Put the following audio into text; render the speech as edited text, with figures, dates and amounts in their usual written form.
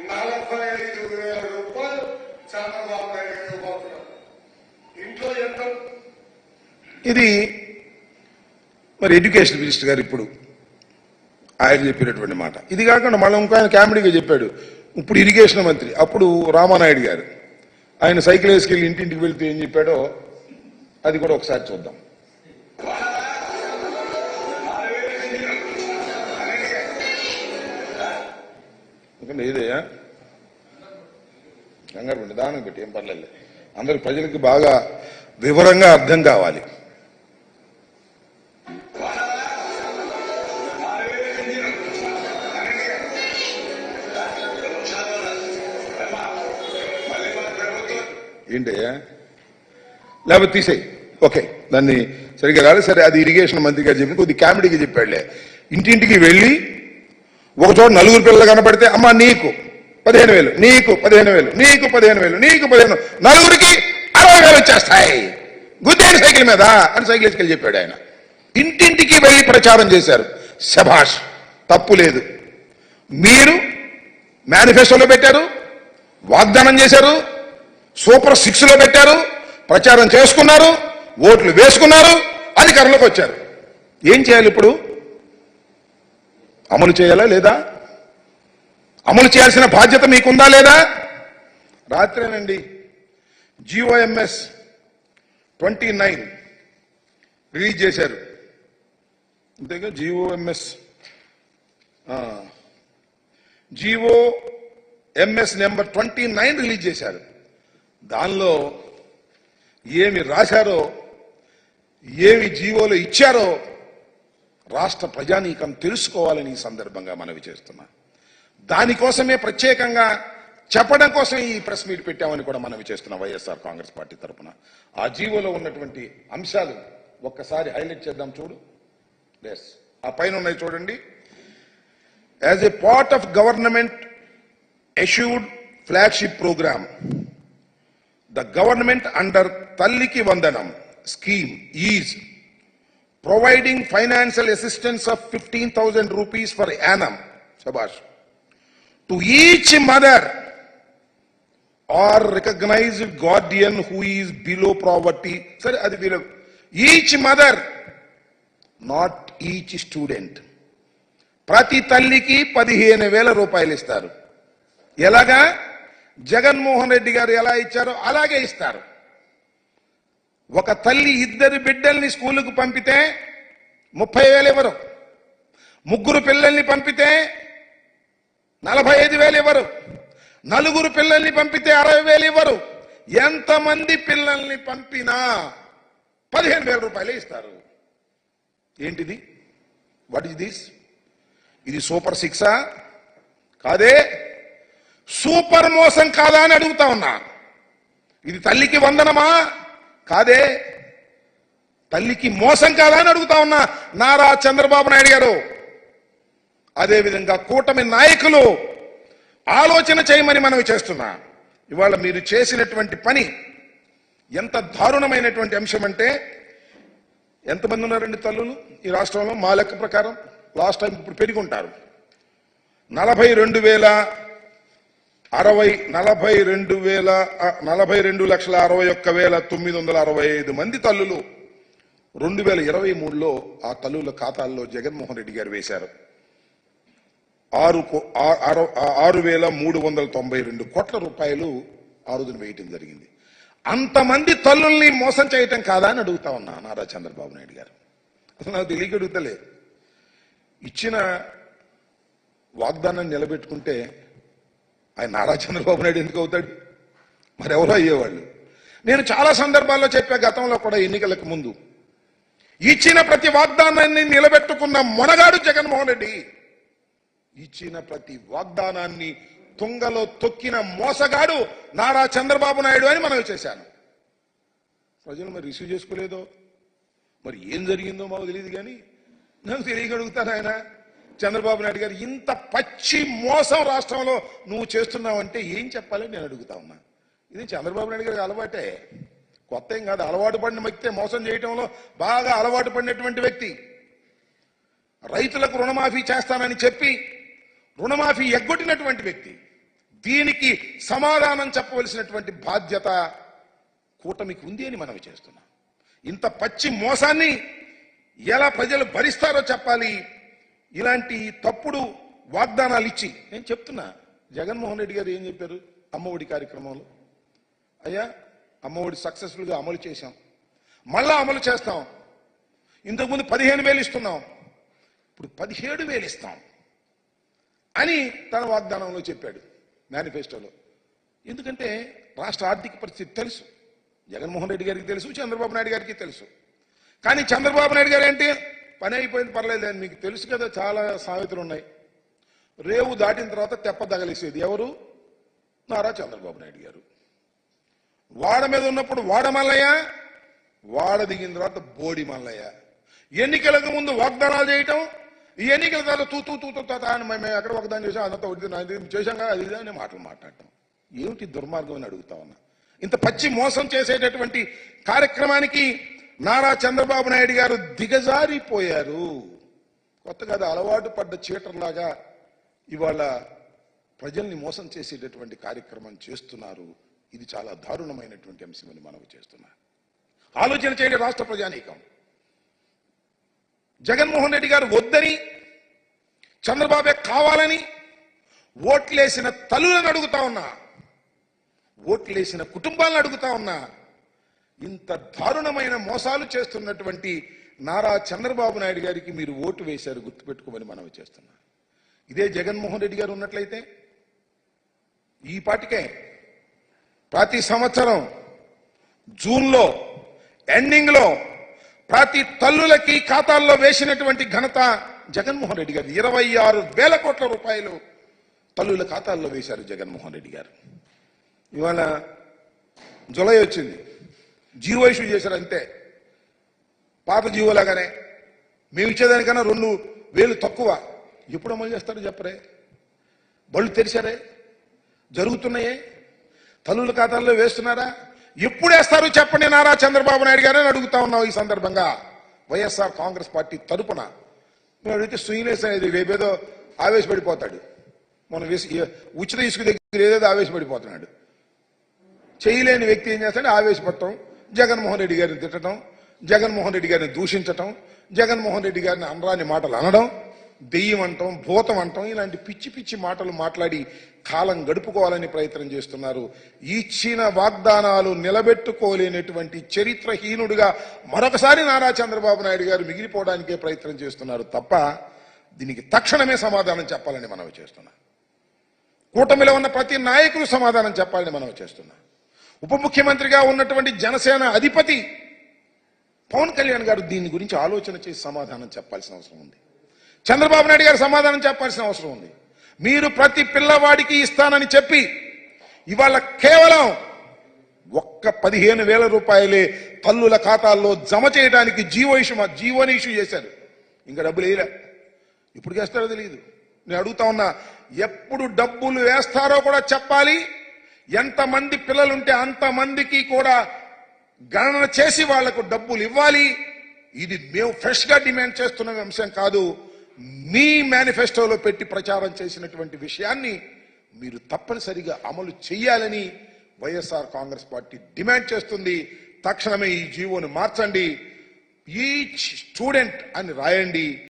45,000 రూపాయలు చంద్రబాబు నాయుడు ఇవ్వబోతున్నారు. ఇంట్లో ఎంత? ఇది మరి ఎడ్యుకేషన్ మినిస్టర్ గారు ఇప్పుడు ఆయన చెప్పినటువంటి మాట. ఇది కాకుండా మళ్ళీ ఇంకో ఆయన కామెడీగా చెప్పాడు. ఇప్పుడు ఇరిగేషన్ మంత్రి అప్పుడు రామానాయుడు గారు ఆయన సైకిల్ వేసుకెళ్ళి ఇంటింటికి వెళ్తే ఏం చెప్పాడో అది కూడా ఒకసారి చూద్దాం. ఇదయ్యా కంగారు పండి దానం పెట్టి ఏం పర్లేదు, అందరి ప్రజలకి బాగా వివరంగా అర్థం కావాలి. ఏంటయ్యా లేకపోతే తీసేయి, ఓకే దాన్ని సరిగ్గా రాలేదు. సరే అది ఇరిగేషన్ మంత్రి గారు చెప్పి కొద్ది కామెడీగా చెప్పాడులే. ఇంటింటికి వెళ్ళి ఒక చోట 4 పిల్లలు కనపడితే అమ్మ నీకు 15,000, నీకు 15,000, నీకు 15,000, నీకు 15,000, నలుగురికి 60,000 వచ్చేస్తాయి గుద్దేని సైకిల్ మీద అని సైకిల్ వేసుకెళ్ళి చెప్పాడు ఆయన. ఇంటింటికి వెళ్ళి ప్రచారం చేశారు. శభాష్, తప్పు లేదు. మీరు మేనిఫెస్టోలో పెట్టారు, వాగ్దానం చేశారు, సూపర్ 6లో పెట్టారు, ప్రచారం చేసుకున్నారు, ఓట్లు వేసుకున్నారు, అధికారంలోకి వచ్చారు. ఏం చేయాలి ఇప్పుడు? అమలు చేయాలా లేదా? అమలు చేయాల్సిన బాధ్యత మీకుందా లేదా? రాత్రేనండి GOMS 29 రిలీజ్ చేశారు. అంతేగా GOMS నెంబర్ 29 రిలీజ్ చేశారు. దానిలో ఏమి రాశారో, ఏమి జీవోలో ఇచ్చారో రాష్ట్ర ప్రజానీకం తెలుసుకోవాలని ఈ సందర్భంగా మనవి చేస్తున్నా. దానికోసమే ప్రత్యేకంగా చెప్పడం కోసం ఈ ప్రెస్ మీట్ పెట్టామని కూడా మనవి చేస్తున్నాం వైఎస్ఆర్ కాంగ్రెస్ పార్టీ తరఫున. ఆ జీవోలో ఉన్నటువంటి అంశాలు ఒక్కసారి హైలైట్ చేద్దాం. చూడు, ఆ పైన ఉన్నాయి చూడండి. As a part of government issued flagship program, the government under Talliki Vandanam scheme is providing financial assistance of 15,000 rupees per annum, shabash, to each mother or recognized guardian who is below poverty. Sir, adi below each mother, not each student. ప్రతి తల్లికి 15,000 రూపాయలు ఇస్తారు. ఎలాగా? జగన్మోహన్ రెడ్డి గారు ఎలా ఇచ్చారో అలాగే ఇస్తారు. ఒక తల్లి 2 బిడ్డల్ని స్కూలుకు పంపితే 30,000 ఇవ్వరు. 3 పిల్లల్ని పంపితే 45,000 ఇవ్వరు. 4 పిల్లల్ని పంపితే 60,000 ఇవ్వరు. ఎంతమంది పిల్లల్ని పంపినా 15,000 రూపాయలే ఇస్తారు. ఏంటిది? What is this? ఇది సూపర్ 6ఆ? కాదే. సూపర్ మోసం కాదా అని అడుగుతా ఉన్నా. ఇది తల్లికి వందనమా? కాదే. తల్లికి మోసం కాదా అని అడుగుతా ఉన్నా. నారా చంద్రబాబు నాయుడు గారు, అదేవిధంగా కూటమి నాయకులు ఆలోచన చేయమని మనవి చేస్తున్నా. ఇవాళ మీరు చేసినటువంటి పని ఎంత దారుణమైనటువంటి అంశం అంటే, ఎంతమంది ఉన్నారండి తల్లులు ఈ రాష్ట్రంలో? మా లెక్క ప్రకారం లాస్ట్ టైం ఇప్పుడు పెరిగి ఉంటారు. 42,61,965 మంది తల్లులు 2023లో ఆ తల్లుల ఖాతాల్లో జగన్మోహన్ రెడ్డి గారు వేశారు. 6,392 కోట్ల రూపాయలు ఆ రోజున వేయటం జరిగింది. అంతమంది తల్లుల్ని మోసం చేయటం కాదా అని అడుగుతా ఉన్నా నారా చంద్రబాబు నాయుడు గారు. అసలు నాకు తెలియక అడుగుతలే. ఇచ్చిన వాగ్దానాన్ని నిలబెట్టుకుంటే ఆయన నారా చంద్రబాబు నాయుడు ఎందుకు అవుతాడు? మరెవరో అయ్యేవాళ్ళు. నేను చాలా సందర్భాల్లో చెప్పా, గతంలో కూడా ఎన్నికలకు ముందు, ఇచ్చిన ప్రతి వాగ్దానాన్ని నిలబెట్టుకున్న మొనగాడు జగన్మోహన్ రెడ్డి. ఇచ్చిన ప్రతి వాగ్దానాన్ని తుంగలో తొక్కిన మోసగాడు నారా చంద్రబాబు నాయుడు అని మనవి చేశాను. ప్రజలు మరి రిసీవ్ చేసుకోలేదో, మరి ఏం జరిగిందో మాకు తెలియదు. కానీ నాకు తెలియగలుగుతాను, ఆయన చంద్రబాబు నాయుడు గారు ఇంత పచ్చి మోసం రాష్ట్రంలో నువ్వు చేస్తున్నావంటే ఏం చెప్పాలని నేను అడుగుతా ఉన్నా. ఇది చంద్రబాబు నాయుడు గారికి అలవాటే, కొత్త ఏం కాదు. అలవాటు పడిన వ్యక్తే, మోసం చేయటంలో బాగా అలవాటు పడినటువంటి వ్యక్తి. రైతులకు రుణమాఫీ చేస్తానని చెప్పి రుణమాఫీ ఎగ్గొట్టినటువంటి వ్యక్తి. దీనికి సమాధానం చెప్పవలసినటువంటి బాధ్యత కూటమికి ఉంది అని మనవి చేస్తున్నాం. ఇంత పచ్చి మోసాన్ని ఎలా ప్రజలు భరిస్తారో చెప్పాలి. ఇలాంటి తప్పుడు వాగ్దానాలు ఇచ్చి నేను చెప్తున్నా, జగన్మోహన్ రెడ్డి గారు ఏం చెప్పారు అమ్మఒడి కార్యక్రమంలో? అయ్యా, అమ్మఒడి సక్సెస్ఫుల్గా అమలు చేశాం, మళ్ళా అమలు చేస్తాం. ఇంతకుముందు 15,000 ఇస్తున్నాం, ఇప్పుడు 17,000 ఇస్తాం అని తన వాగ్దానంలో చెప్పాడు, మేనిఫెస్టోలో. ఎందుకంటే రాష్ట్ర ఆర్థిక పరిస్థితి తెలుసు, జగన్మోహన్ రెడ్డి గారికి తెలుసు, చంద్రబాబు నాయుడు గారికి తెలుసు. కానీ చంద్రబాబు నాయుడు గారు ఏంటి, పని అయిపోయింది పర్లేదు అని మీకు తెలుసు కదా. చాలా సామెతలు ఉన్నాయి. రేవు దాటిన తర్వాత తెప్ప తగలేసేది ఎవరు? నారా చంద్రబాబు నాయుడు గారు. వాడ మీద ఉన్నప్పుడు వాడ మల్లయ్య, వాడ దిగిన తర్వాత బోడి మల్లయ్య. ఎన్నికలకు ముందు వాగ్దానాలు చేయటం, ఈ ఎన్నికల తర్వాత తూ అని మేము ఎక్కడ వాగ్దానం చేసాం, అదంతా చేశాం కదా, అది అని మాటలు మాట్లాడటం ఏమిటి దుర్మార్గం అని అడుగుతా ఉన్నా. ఇంత పచ్చి మోసం చేసేటటువంటి కార్యక్రమానికి నారా చంద్రబాబు నాయుడు గారు దిగజారిపోయారు. కొత్తగా అలవాటు పడ్డ చీటర్లాగా ఇవాళ ప్రజల్ని మోసం చేసేటటువంటి కార్యక్రమం చేస్తున్నారు. ఇది చాలా దారుణమైనటువంటి అంశమని మనవి చేస్తున్నారు. ఆలోచన చేయండి రాష్ట్ర ప్రజానీకం. జగన్మోహన్ రెడ్డి గారు వద్దని, చంద్రబాబే కావాలని ఓట్లేసిన తల్లులను అడుగుతా ఉన్నా, ఓట్లేసిన కుటుంబాలను అడుగుతా ఉన్నా. ఇంత దారుణమైన మోసాలు చేస్తున్నటువంటి నారా చంద్రబాబు నాయుడు గారికి మీరు ఓటు వేశారు, గుర్తుపెట్టుకోమని మనవి చేస్తున్నా. ఇదే జగన్మోహన్ రెడ్డి గారు ఉన్నట్లయితే ఈ పాటికే ప్రతి సంవత్సరం జూన్లో ఎండింగ్ లో ప్రతి తల్లులకి ఖాతాల్లో వేసినటువంటి ఘనత జగన్మోహన్ రెడ్డి గారు. 26,000 కోట్ల రూపాయలు తల్లుల ఖాతాల్లో వేశారు జగన్మోహన్ రెడ్డి గారు. ఇవాళ జులై వచ్చింది, జీవో ఇష్యూ చేశారు అంతే. పాత జీవోలాగానే మేము ఇచ్చేదానికన్నా 2,000 తక్కువ. ఎప్పుడు అమలు చేస్తారో చెప్పరే? బళ్ళు తెరిచారే? జరుగుతున్నాయే? తల్లుల ఖాతాల్లో వేస్తున్నారా? ఎప్పుడు వేస్తారు చెప్పండి నారా చంద్రబాబు నాయుడు గారని అడుగుతా ఉన్నాం. ఈ సందర్భంగా వైఎస్ఆర్ కాంగ్రెస్ పార్టీ తరపున మేము అడిగితే శ్రీనివాస్ అనేది రేపేదో ఆవేశపడిపోతాడు. మనం ఉచిత ఇసుక దగ్గర ఏదేదో ఆవేశపడిపోతున్నాడు. చేయలేని వ్యక్తి ఏం చేస్తాడు? ఆవేశపడటం, జగన్మోహన్ రెడ్డి గారిని తిట్టడం, జగన్మోహన్ రెడ్డి గారిని దూషించటం, జగన్మోహన్ రెడ్డి గారిని అనరాని మాటలు అనడం, దెయ్యం అంటాం, భూతం అంటాం, ఇలాంటి పిచ్చి పిచ్చి మాటలు మాట్లాడి కాలం గడుపుకోవాలని ప్రయత్నం చేస్తున్నారు. ఇచ్చిన వాగ్దానాలు నిలబెట్టుకోలేనటువంటి చరిత్రహీనుడిగా మరొకసారి నారా చంద్రబాబు నాయుడు గారు మిగిలిపోవడానికే ప్రయత్నం చేస్తున్నారు తప్ప దీనికి తక్షణమే సమాధానం చెప్పాలని మనవి చేస్తున్నా. కూటమిలో ఉన్న ప్రతి నాయకులు సమాధానం చెప్పాలని మనవి చేస్తున్నా. ఉప ముఖ్యమంత్రిగా ఉన్నటువంటి జనసేన అధిపతి పవన్ కళ్యాణ్ గారు దీని గురించి ఆలోచన చేసి సమాధానం చెప్పాల్సిన అవసరం ఉంది. చంద్రబాబు నాయుడు గారు సమాధానం చెప్పాల్సిన అవసరం ఉంది. మీరు ప్రతి పిల్లవాడికి ఇస్తానని చెప్పి ఇవాళ కేవలం ఒక్క 15,000 రూపాయలే తల్లుల ఖాతాల్లో జమ చేయడానికి జీవోని ఇష్యూ చేశారు. ఇంకా డబ్బులు వేయలే. ఇప్పుడు వేస్తారో తెలియదు. నేను అడుగుతా ఉన్నా, ఎప్పుడు డబ్బులు వేస్తారో కూడా చెప్పాలి. ఎంతమంది పిల్లలుంటే అంతమందికి కూడా గణన చేసి వాళ్లకు డబ్బులు ఇవ్వాలి. ఇది మేము ఫ్రెష్ గా డిమాండ్ చేస్తున్న అంశం కాదు. మీ మేనిఫెస్టోలో పెట్టి ప్రచారం చేసినటువంటి విషయాన్ని మీరు తప్పనిసరిగా అమలు చేయాలని వైఎస్ఆర్ కాంగ్రెస్ పార్టీ డిమాండ్ చేస్తుంది. తక్షణమే ఈ జీవోను మార్చండి. ఈచ్ స్టూడెంట్ అని రాయండి.